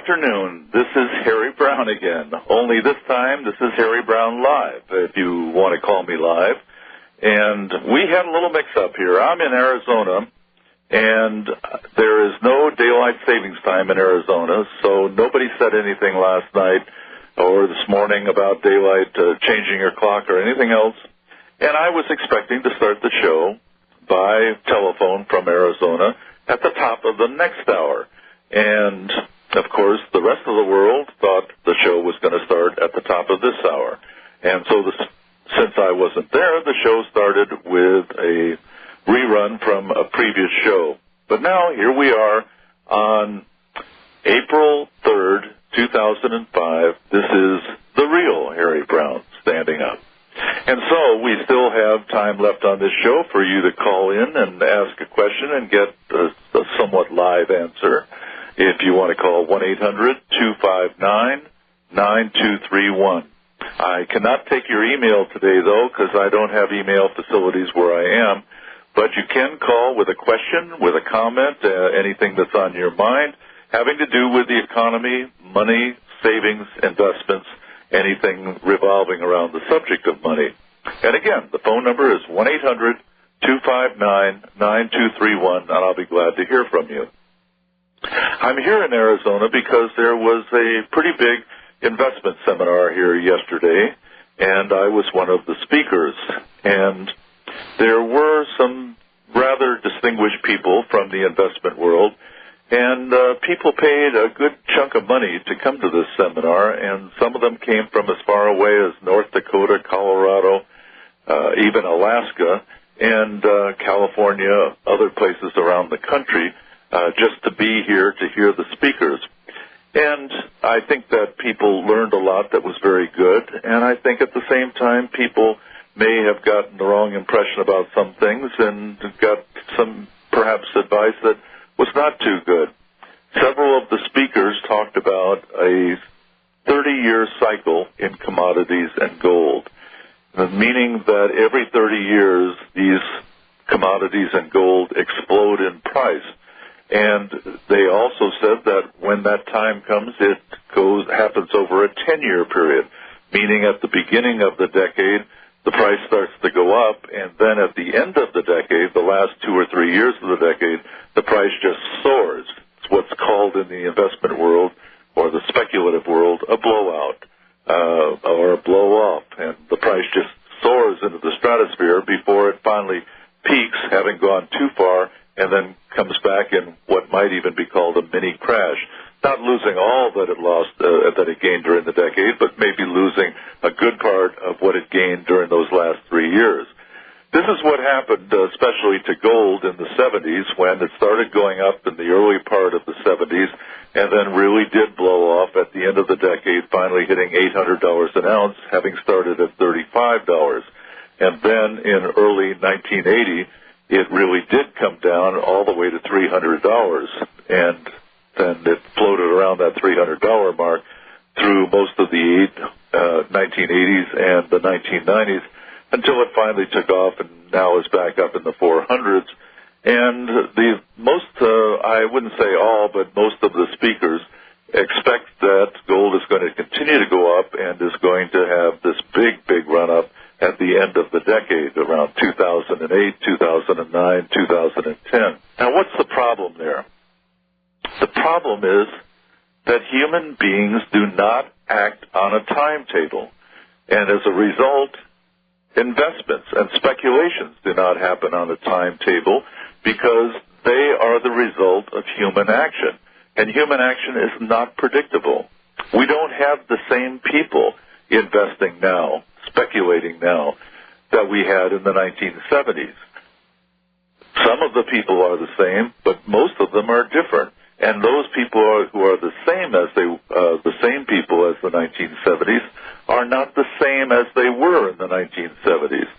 afternoon. This is Harry Browne again. Only this time, this is Harry Browne Live, if you want to call me live. And we had a little mix-up here. I'm in Arizona, and there is no daylight savings time in Arizona, so nobody said anything last night or this morning about daylight changing your clock or anything else. And I was expecting to start the show by telephone from Arizona at the top of the next hour. And, of course, the rest of the world thought the show was going to start at the top of this hour. And so since I wasn't there, the show started with a rerun from a previous show. But now here we are on April 3rd, 2005. This is the real Harry Browne standing up. And so we still have time left on this show for you to call in and ask a question and get a somewhat live answer. If you want to call 1-800-259-9231. I cannot take your email today, though, because I don't have email facilities where I am. But you can call with a question, with a comment, anything that's on your mind, having to do with the economy, money, savings, investments, anything revolving around the subject of money. And again, the phone number is 1-800-259-9231, and I'll be glad to hear from you. I'm here in Arizona because there was a pretty big investment seminar here yesterday, and I was one of the speakers. And there were some rather distinguished people from the investment world, and people paid a good chunk of money to come to this seminar, and some of them came from as far away as North Dakota, Colorado, even Alaska, and California, other places around the country, just to be here to hear the speakers. And I think that people learned a lot that was very good, and I think at the same time people may have gotten the wrong impression about some things and got some perhaps advice that was not too good. Several of the speakers talked about a 30-year cycle in commodities and gold, meaning that every 30 years these commodities and gold explode in price. And they also said that when that time comes, it happens over a 10-year period, meaning at the beginning of the decade, the price starts to go up, and then at the end of the decade, the last 2 or 3 years of the decade, the price just soars. It's what's called in the investment world or the speculative world a blowout or a blow-off, and the price just soars into the stratosphere before it finally peaks, having gone too far, and then comes back in what might even be called a mini crash. Not losing all that it lost, that it gained during the decade, but maybe losing a good part of what it gained during those last 3 years. This is what happened, especially to gold in the 70s, when it started going up in the early part of the 70s, and then really did blow off at the end of the decade, finally hitting $800 an ounce, having started at $35. And then in early 1980, it really did come down all the way to $300, and then it floated around that $300 mark through most of the 1980s and the 1990s until it finally took off and now is back up in the 400s. And I wouldn't say all, but most of the speakers expect that gold is going to continue to go up and is going to have this big, big run-up at the end of the decade, around 2008, 2009, 2010. Now, what's the problem there? The problem is that human beings do not act on a timetable. And as a result, investments and speculations do not happen on a timetable because they are the result of human action. And human action is not predictable. We don't have the same people investing now, speculating now, that we had in the 1970s. Some of the people are the same, but most of them are different. And those people who are the same people as the 1970s are not the same as they were in the 1970s.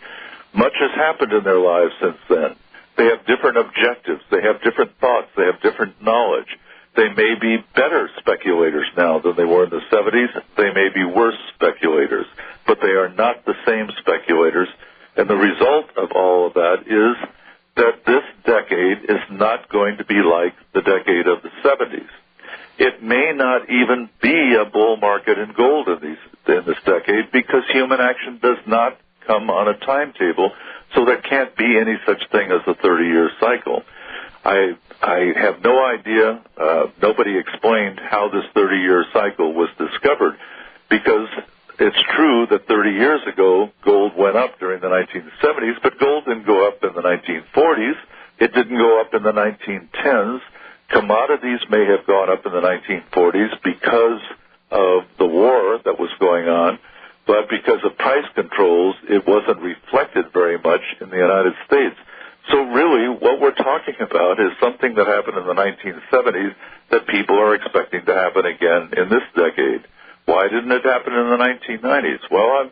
Much has happened in their lives since then. They have different objectives. They have different thoughts. They have different knowledge. They may be better speculators now than they were in the 70s. They may be worse speculators, but they are not the same speculators. And the result of all of that is that this decade is not going to be like the decade of the 70s. it may not even be a bull market in gold in this decade, because human action does not come on a timetable, so there can't be any such thing as a 30-year cycle. I have no idea. Nobody explained how this 30-year cycle was discovered, because it's true that 30 years ago, gold went up during the 1970s, but gold didn't go up in the 1940s. It didn't go up in the 1910s. Commodities may have gone up in the 1940s because of the war that was going on, but because of price controls, it wasn't reflected very much in the United States. So really, what we're talking about is something that happened in the 1970s that people are expecting to happen again in this decade. Why didn't it happen in the 1990s? Well, I'm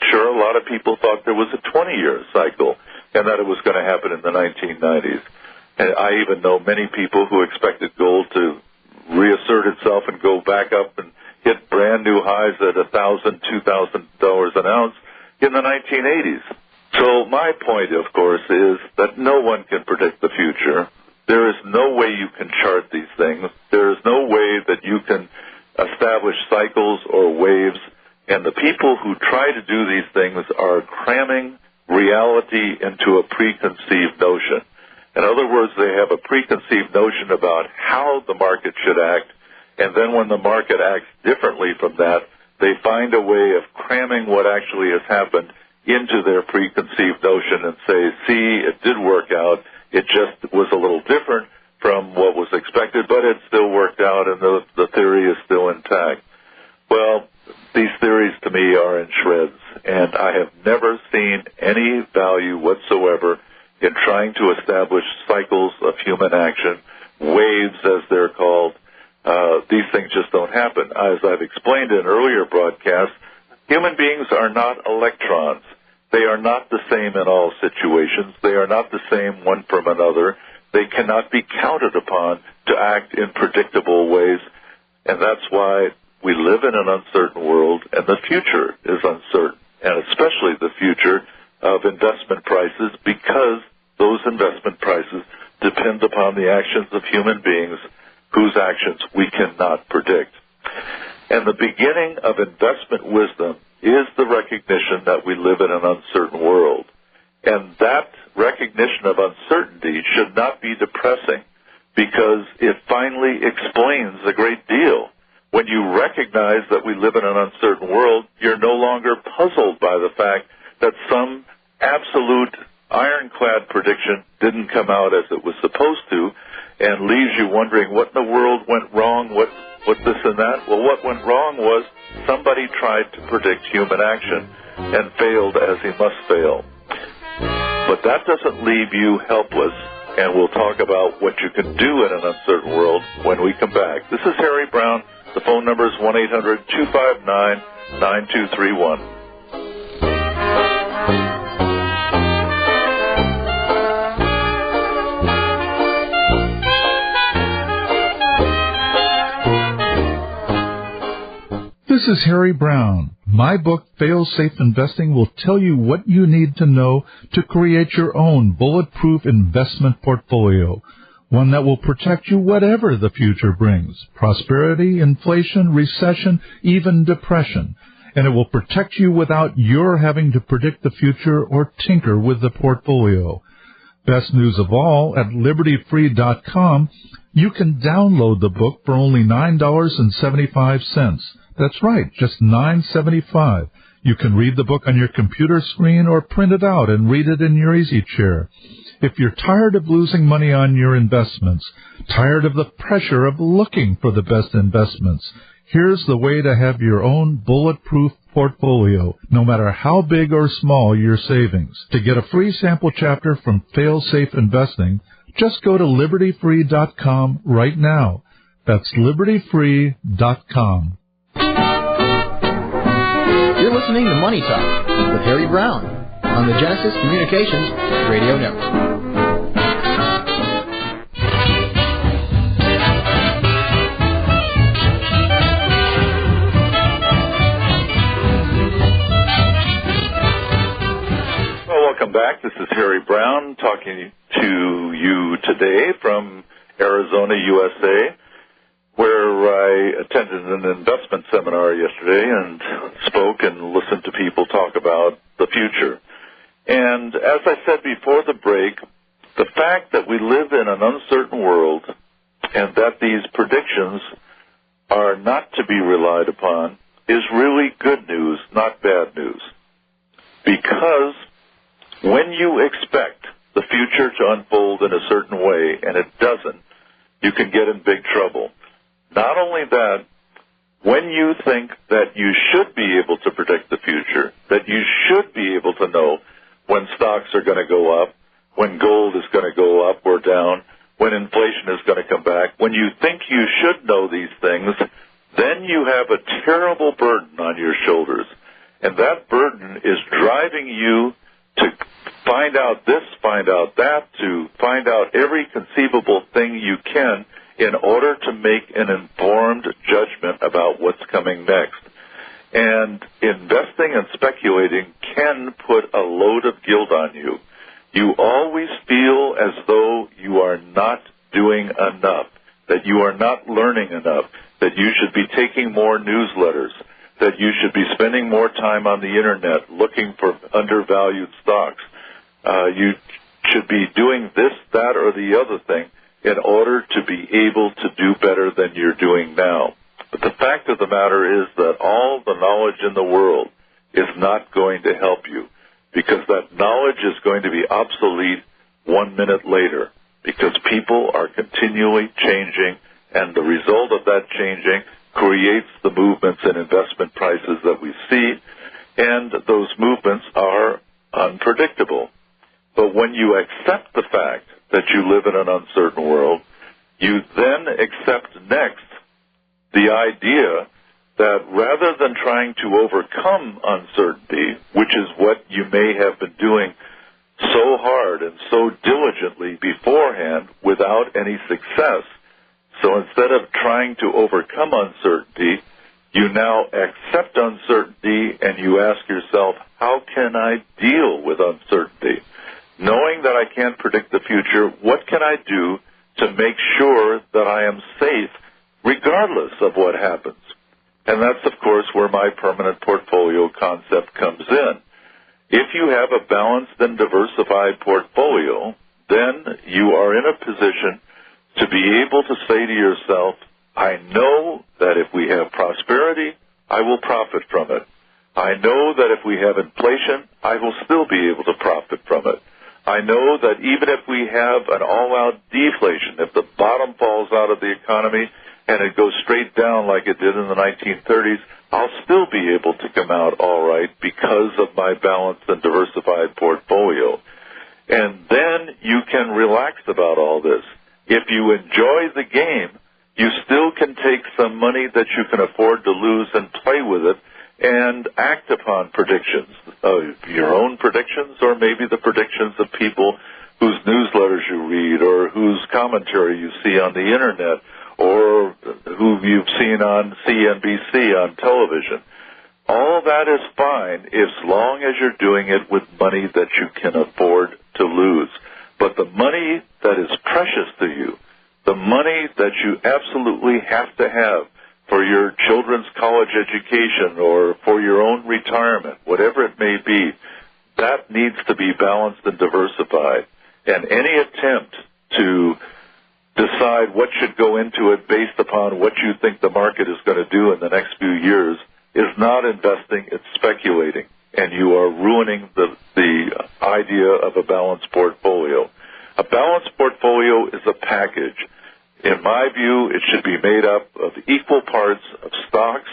sure a lot of people thought there was a 20-year cycle and that it was going to happen in the 1990s. And I even know many people who expected gold to reassert itself and go back up and hit brand new highs at $1,000, $2,000 an ounce in the 1980s. So my point, of course, is that no one can predict the future. There is no way you can chart these things. There is no way that you can establish cycles or waves. And the people who try to do these things are cramming reality into a preconceived notion. In other words, they have a preconceived notion about how the market should act, and then when the market acts differently from that, they find a way of cramming what actually has happened into their preconceived notion and say, see, it did work out, it just was a little different from what was expected, but it still worked out and the theory is still intact. Well, these theories to me are in shreds, and I have never seen any value whatsoever in trying to establish cycles of human action, waves as they're called. These things just don't happen. As I've explained in earlier broadcasts, human beings are not electrons. They are not the same in all situations. They are not the same one from another. They cannot be counted upon to act in predictable ways, and that's why we live in an uncertain world, and the future is uncertain, and especially the future of investment prices, because those investment prices depend upon the actions of human beings whose actions we cannot predict. And the beginning of investment wisdom is the recognition that we live in an uncertain world. And that recognition of uncertainty should not be depressing, because it finally explains a great deal. When you recognize that we live in an uncertain world, you're no longer puzzled by the fact that some absolute ironclad prediction didn't come out as it was supposed to, and leaves you wondering what in the world went wrong, what this and that. Well, what went wrong was somebody tried to predict human action and failed as he must fail. But that doesn't leave you helpless, and we'll talk about what you can do in an uncertain world when we come back. This is Harry Browne. The phone number is 1-800-259-9231. This is Harry Browne. My book, Fail-Safe Investing, will tell you what you need to know to create your own bulletproof investment portfolio, one that will protect you whatever the future brings, prosperity, inflation, recession, even depression. And it will protect you without your having to predict the future or tinker with the portfolio. Best news of all, at libertyfree.com, you can download the book for only $9.75. That's right, just $9.75. You can read the book on your computer screen or print it out and read it in your easy chair. If you're tired of losing money on your investments, tired of the pressure of looking for the best investments, here's the way to have your own bulletproof portfolio, no matter how big or small your savings. To get a free sample chapter from Fail-Safe Investing, just go to libertyfree.com right now. That's libertyfree.com. You're listening to Money Talk with Harry Browne on the Genesis Communications Radio Network. Well, welcome back. This is Harry Browne talking to you today from Arizona, USA. where I attended an investment seminar yesterday and spoke and listened to people talk about the future. And as I said before the break, the fact that we live in an uncertain world and that these predictions are not to be relied upon is really good news, not bad news. Because when you expect the future to unfold in a certain way and it doesn't, you can get in big trouble. Not only that, when you think that you should be able to predict the future, that you should be able to know when stocks are going to go up, when gold is going to go up or down, when inflation is going to come back, when you think you should know these things, then you have a terrible burden on your shoulders. And that burden is driving you to find out this, find out that, to find out every conceivable thing you can in order to make an informed judgment about what's coming next. And investing and speculating can put a load of guilt on you. You always feel as though you are not doing enough, that you are not learning enough, that you should be taking more newsletters, that you should be spending more time on the Internet looking for undervalued stocks. You should be doing this, that, or the other thing in order to be able to do better than you're doing now. But the fact of the matter is that all the knowledge in the world is not going to help you, because that knowledge is going to be obsolete 1 minute later, because people are continually changing, and the result of that changing creates the movements in investment prices that we see, and those movements are unpredictable. But when you accept the fact that you live in an uncertain world, you then accept next the idea that rather than trying to overcome uncertainty, which is what you may have been doing so hard and so diligently beforehand without any success, so instead of trying to overcome uncertainty, you now accept uncertainty and you ask yourself, how can I deal with uncertainty? Knowing that I can't predict the future, what can I do to make sure that I am safe regardless of what happens? And that's, of course, where my permanent portfolio concept comes in. If you have a balanced and diversified portfolio, then you are in a position to be able to say to yourself, I know that if we have prosperity, I will profit from it. I know that if we have inflation, I will still be able to profit from it. I know that even if we have an all-out deflation, if the bottom falls out of the economy and it goes straight down like it did in the 1930s, I'll still be able to come out all right because of my balanced and diversified portfolio. And then you can relax about all this. If you enjoy the game, you still can take some money that you can afford to lose and play with it and act upon predictions, your own predictions, or maybe the predictions of people whose newsletters you read or whose commentary you see on the Internet or who you've seen on CNBC on television. All that is fine as long as you're doing it with money that you can afford to lose. But the money that is precious to you, the money that you absolutely have to have for your children's college education or for your own retirement, whatever it may be, that needs to be balanced and diversified. And any attempt to decide what should go into it based upon what you think the market is going to do in the next few years is not investing, it's speculating. And you are ruining the idea of a balanced portfolio. A balanced portfolio is a package. In my view, it should be made up of equal parts of stocks,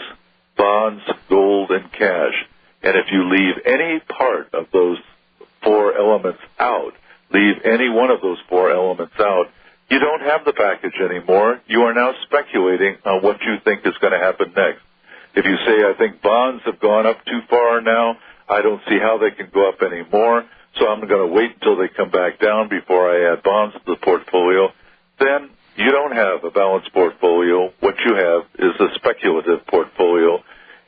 bonds, gold, and cash. And if you leave any part of those four elements out, leave any one of those four elements out, you don't have the package anymore. You are now speculating on what you think is going to happen next. If you say, I think bonds have gone up too far now, I don't see how they can go up anymore, so I'm going to wait until they come back down before I add bonds to the portfolio, then you don't have a balanced portfolio. What you have is a speculative portfolio,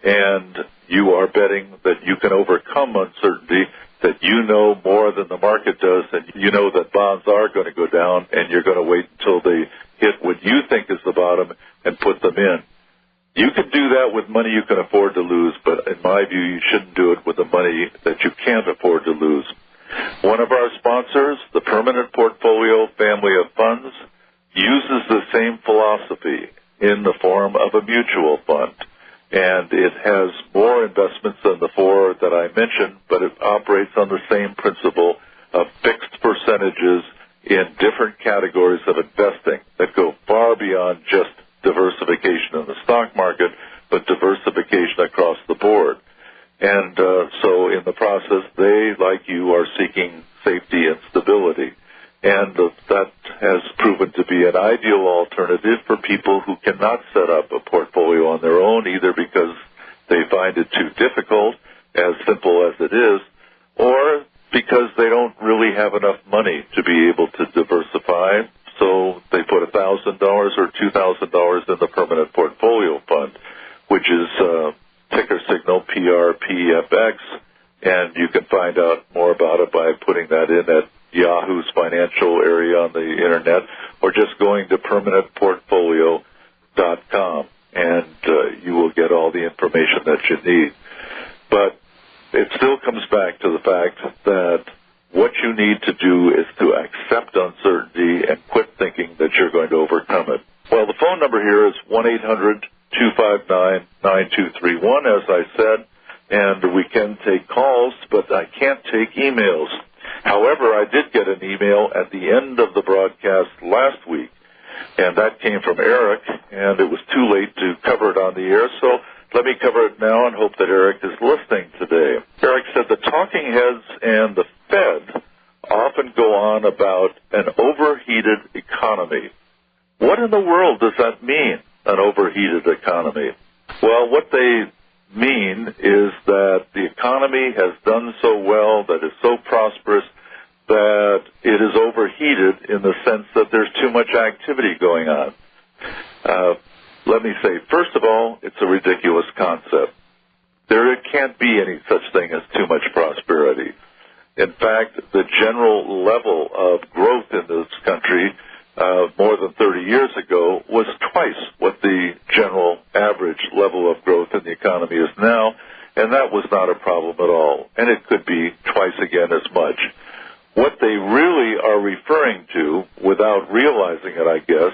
and you are betting that you can overcome uncertainty, that you know more than the market does, and you know that bonds are going to go down, and you're going to wait until they hit what you think is the bottom, and put them in. You can do that with money you can afford to lose, but in my view, you shouldn't do it with the money that you can't afford to lose. One of our sponsors, the Permanent Portfolio Family of Funds, uses the same philosophy in the form of a mutual fund. And it has more investments than the four that I mentioned, but it operates on the same principle of fixed percentages in different categories of investing that go far beyond just diversification in the stock market, but diversification across the board. And so in the process, they, like you, are seeking safety and stability. And that has proven to be an ideal alternative for people who cannot set up a portfolio on their own, either because they find it too difficult, as simple as it is, or because they don't really have enough money to be able to diversify. So they put $1,000 or $2,000 in the Permanent Portfolio Fund, which is ticker signal PRPFX, and you can find out more about it by putting that in at Yahoo's financial area on the internet, or just going to permanentportfolio.com, and you will get all the information that you need. But it still comes back to the fact that what you need to do is to accept uncertainty and quit thinking that you're going to overcome it. Well, the phone number here is 1-800-259-9231, as I said, and we can take calls, but I can't take emails. However, I did get an email at the end of the broadcast last week, and that came from Eric, and it was too late to cover it on the air, so let me cover it now and hope that Eric is listening today. Eric said the talking heads and the Fed often go on about an overheated economy. What in the world does that mean, an overheated economy? Well, what they mean is that the economy has done so well, that is so prosperous, that it is overheated in the sense that there's too much activity going on. Let me say, first of all, it's a ridiculous concept. There can't be any such thing as too much prosperity. In fact, the general level of growth in this country more than 30 years ago was twice what the general average level of growth in the economy is now, and that was not a problem at all. And it could be twice again as much. What they really are referring to, without realizing it, I guess,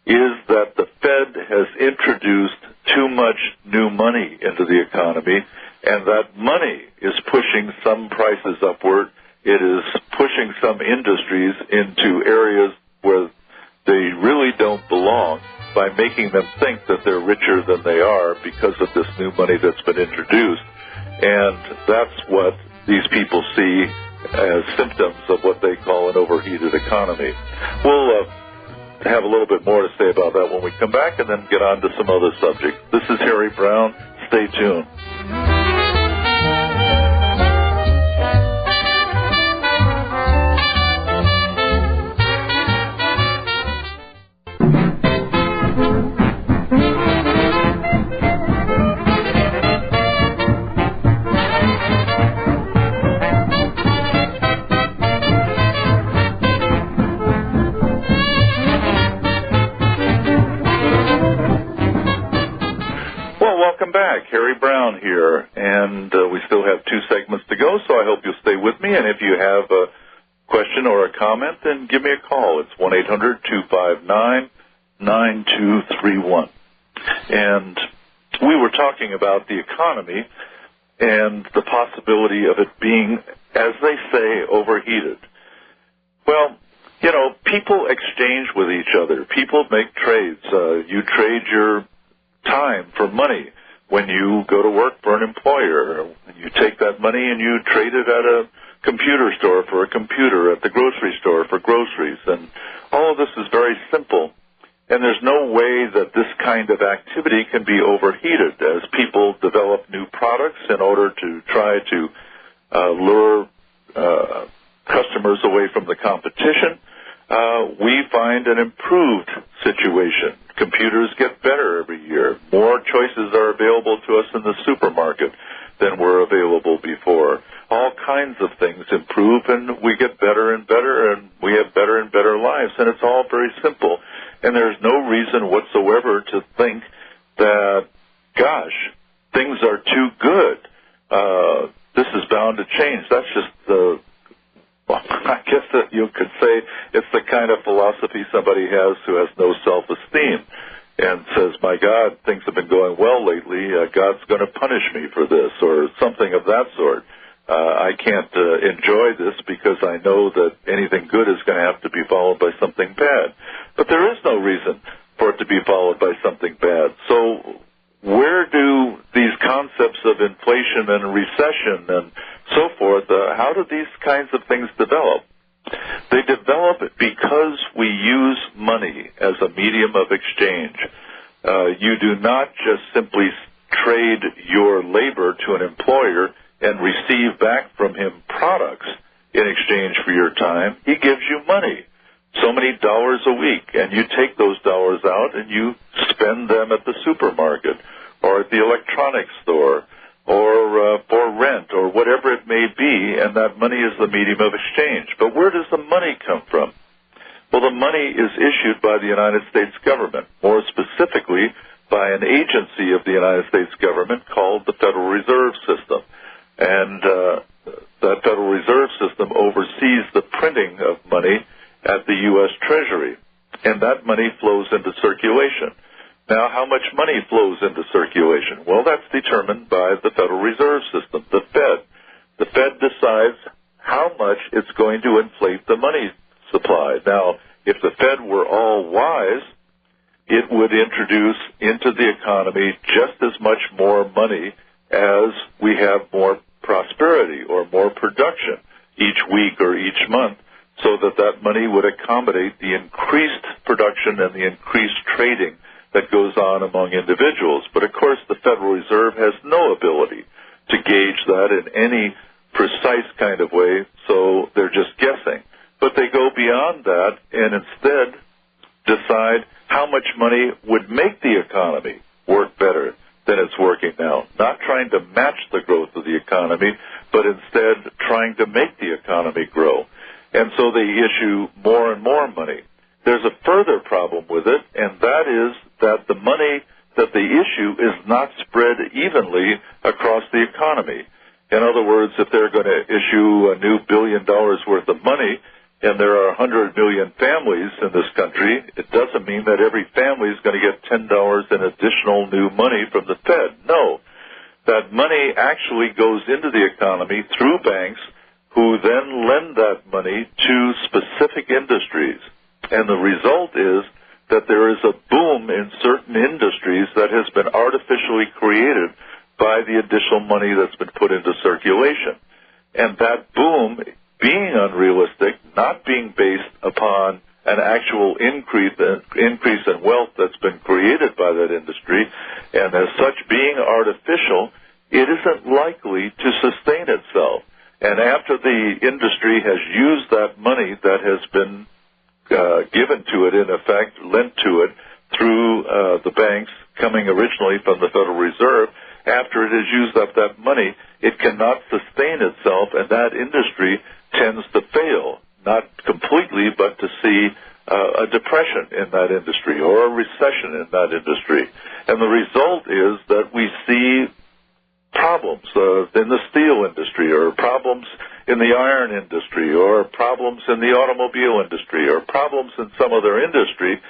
is that the Fed has introduced too much new money into the economy, and that money is pushing some prices upward. It is pushing some industries into areas where they really don't belong by making them think that they're richer than they are because of this new money that's been introduced. And that's what these people see as symptoms of what they call an overheated economy. We'll have a little bit more to say about that when we come back, and then get on to some other subjects. This is Harry Browne. Stay tuned. Welcome back. Harry Browne here, and we still have 2 segments to go, so I hope you'll stay with me, and if you have a question or a comment, then give me a call. It's 1-800-259-9231. And we were talking about the economy and the possibility of it being, as they say, overheated. Well, you know, people exchange with each other. People make trades. You trade your time for money when you go to work for an employer. You take that money and you trade it at a computer store for a computer, at the grocery store for groceries, and all of this is very simple. And there's no way that this kind of activity can be overheated as people develop new products in order to try to lure customers away from the competition. We find an improved situation. Computers get better every year. More choices are available to us in the supermarket than were available before. All kinds of things improve, and we get better and better, and we have better and better lives, and it's all very simple. And there's no reason whatsoever to think that, gosh, things are too good. This is bound to change. That's just I guess that you could say it's the kind of philosophy somebody has who has no self-esteem and says, my God, things have been going well lately. God's going to punish me for this, or something of that sort. I can't enjoy this because I know that anything good is going to have to be followed by something bad. But there is no reason for it to be followed by something bad. So where do these concepts of inflation and recession and so forth, how do these kinds of things develop? They develop because we use money as a medium of exchange. You do not just simply trade your labor to an employer and receive back from him products in exchange for your time. He gives you money, so many dollars a week, and you take those dollars out and you spend them at the supermarket or at the electronics store or for rent or whatever it may be, and that money is the medium of exchange. But where does the money come from? Well, the money is issued by the United States government, more specifically by an agency of the United States government called the Federal Reserve System. And that Federal Reserve System oversees the printing of money at the U.S. Treasury, and that money flows into circulation. Now, how much money flows into circulation? Well, that's determined by the Federal Reserve System, the Fed. The Fed decides how much it's going to inflate the money supply. Now, if the Fed were all wise, it would introduce into the economy just as much more money as we have more prosperity or more production each week or each month, so that that money would accommodate the increased production and the increased trading that goes on among individuals. But of course, the Federal Reserve has no ability to gauge that in any precise kind of way, so they're just guessing. But they go beyond that and instead decide how much money would make the economy work better than it's working now. Not trying to match the growth of the economy, but instead trying to make the economy grow. And so they issue more and more money. There's a further problem with it, and that is that the money that they issue is not spread evenly across the economy. In other words, if they're going to issue a new $1 billion worth of money, and there are 100 million families in this country, it doesn't mean that every family is going to get $10 in additional new money from the Fed. No. That money actually goes into the economy through banks, who then lend that money to specific industries. And the result is that there is a boom in certain industries that has been artificially created by the additional money that's been put into circulation. And that boom, being unrealistic, not being based upon an actual increase in wealth that's been created by that industry, and as such being artificial, it isn't likely to sustain itself. And after the industry has used that money that has been given to it, in effect, lent to it through the banks coming originally from the Federal Reserve, after it has used up that money, it cannot sustain itself, and that industry tends to fail, not completely, but to see a depression in that industry or a recession in that industry. And the result is that we see problems in the steel industry, or problems in the iron industry, or problems in the automobile industry, or problems in some other industry.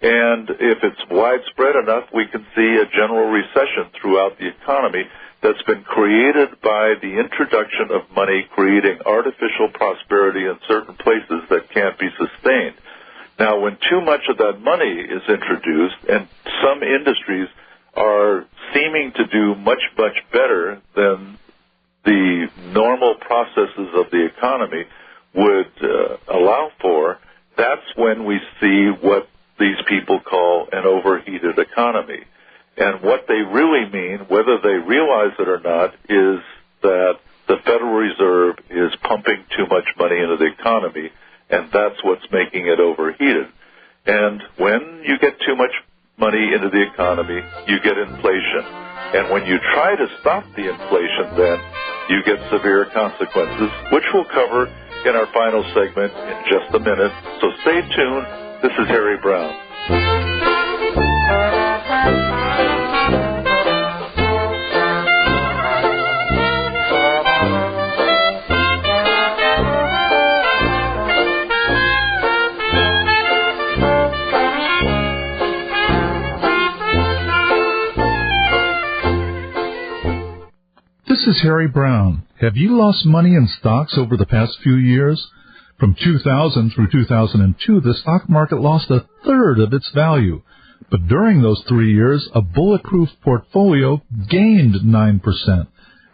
And if it's widespread enough, we can see a general recession throughout the economy that's been created by the introduction of money, creating artificial prosperity in certain places that can't be sustained. Now, when too much of that money is introduced, and some industries are seeming to do much, much better than the normal processes of the economy would allow for, that's when we see what these people call an overheated economy. And what they really mean, whether they realize it or not, is that the Federal Reserve is pumping too much money into the economy, and that's what's making it overheated. And when you get too much money into the economy, you get inflation. And when you try to stop the inflation, then you get severe consequences, which we'll cover in our final segment in just a minute. So stay tuned. This is Harry Browne. This is Harry Browne. Have you lost money in stocks over the past few years? From 2000 through 2002, the stock market lost a third of its value. But during those 3 years, a bulletproof portfolio gained 9%.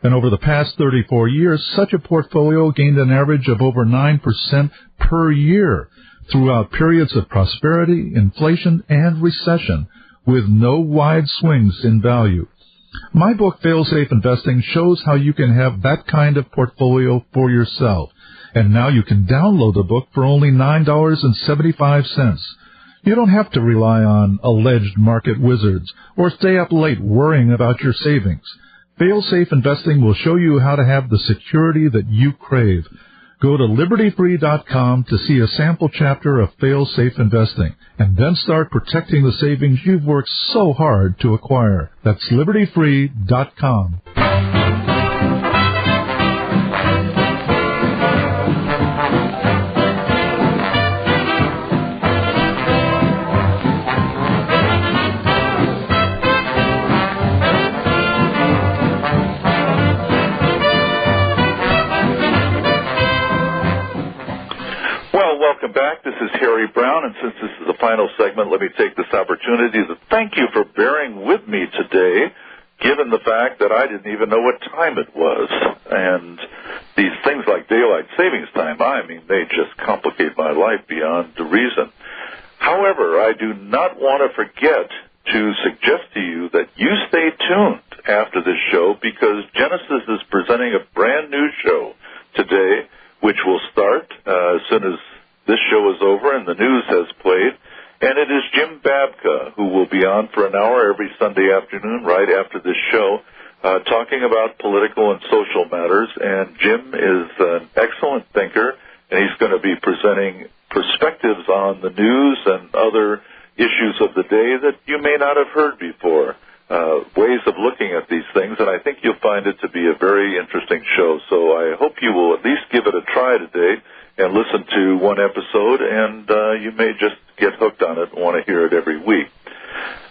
And over the past 34 years, such a portfolio gained an average of over 9% per year throughout periods of prosperity, inflation, and recession, with no wide swings in value. My book, Fail-Safe Investing, shows how you can have that kind of portfolio for yourself. And now you can download the book for only $9.75. You don't have to rely on alleged market wizards or stay up late worrying about your savings. Fail-Safe Investing will show you how to have the security that you crave. Go to libertyfree.com to see a sample chapter of Fail-Safe Investing, and then start protecting the savings you've worked so hard to acquire. That's libertyfree.com. Welcome back. This is Harry Browne, and since this is the final segment, let me take this opportunity to thank you for bearing with me today, given the fact that I didn't even know what time it was. And these things like daylight savings time, I mean, they just complicate my life beyond reason. However, I do not want to forget to suggest to you that you stay tuned after this show, because Genesis is presenting a brand new show today, which will start as soon as this show is over and the news has played. And it is Jim Babka who will be on for an hour every Sunday afternoon right after this show, talking about political and social matters. And Jim is an excellent thinker, and he's going to be presenting perspectives on the news and other issues of the day that you may not have heard before, ways of looking at these things. And I think you'll find it to be a very interesting show. So I hope you will at least give it a try today and listen to one episode, and you may just get hooked on it and want to hear it every week.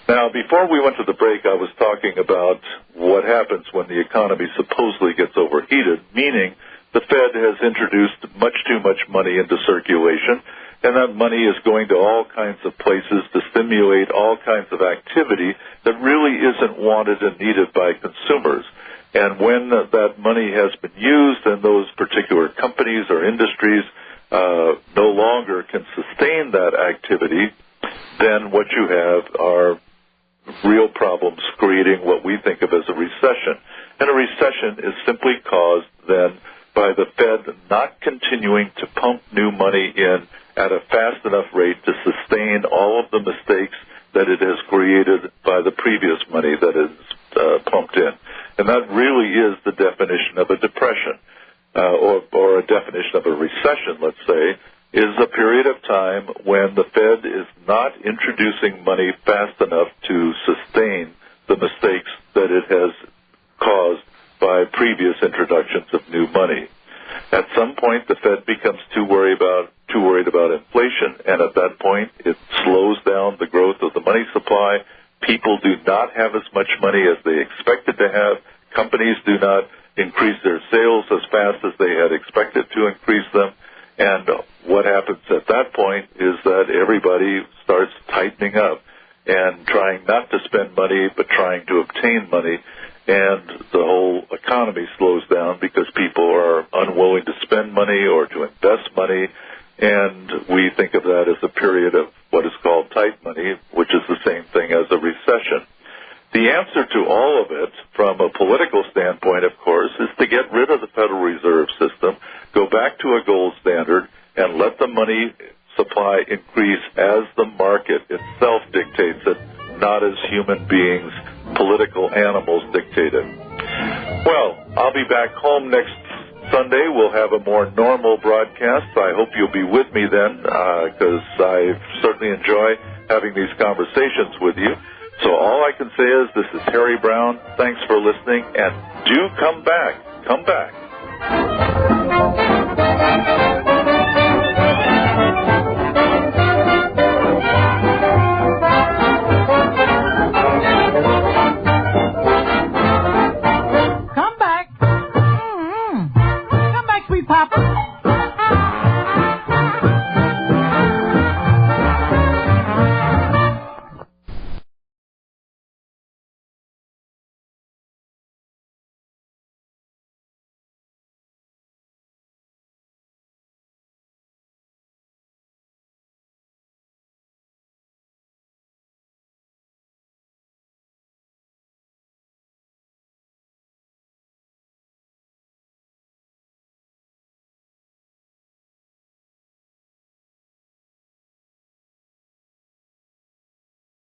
Now, before we went to the break, I was talking about what happens when the economy supposedly gets overheated, meaning the Fed has introduced much too much money into circulation, and that money is going to all kinds of places to stimulate all kinds of activity that really isn't wanted and needed by consumers. And when that money has been used and those particular companies or industries no longer can sustain that activity, then what you have are real problems creating what we think of as a recession. And a recession is simply caused then by the Fed not continuing to pump new money in at a fast enough rate to sustain all of the mistakes that it has created by the previous money that is pumped in. And that really is the definition of a depression, or a definition of a recession, let's say, is a period of time when the Fed is not introducing money fast enough to sustain the mistakes that it has caused by previous introductions of new money. At some point, the Fed becomes too worried about inflation, and at that point, it slows down the growth of the money supply. People do not have as much money as they expected to have. Companies do not increase their sales as fast as they had expected to increase them. And what happens at that point is that everybody starts tightening up and trying not to spend money, but trying to obtain money. And the whole economy slows down because people are unwilling to spend money or to invest money. And we think of that as a period of what is called tight money, which is the same thing as a recession. The answer to all of it, from a political standpoint, of course, is to get rid of the Federal Reserve System, go back to a gold standard, and let the money supply increase as the market itself dictates it, not as human beings, political animals dictate it. Well, I'll be back home next Sunday, we'll have a more normal broadcast. I hope you'll be with me then, because I certainly enjoy having these conversations with you. So all I can say is this is Harry Browne. Thanks for listening, and do come back. Come back.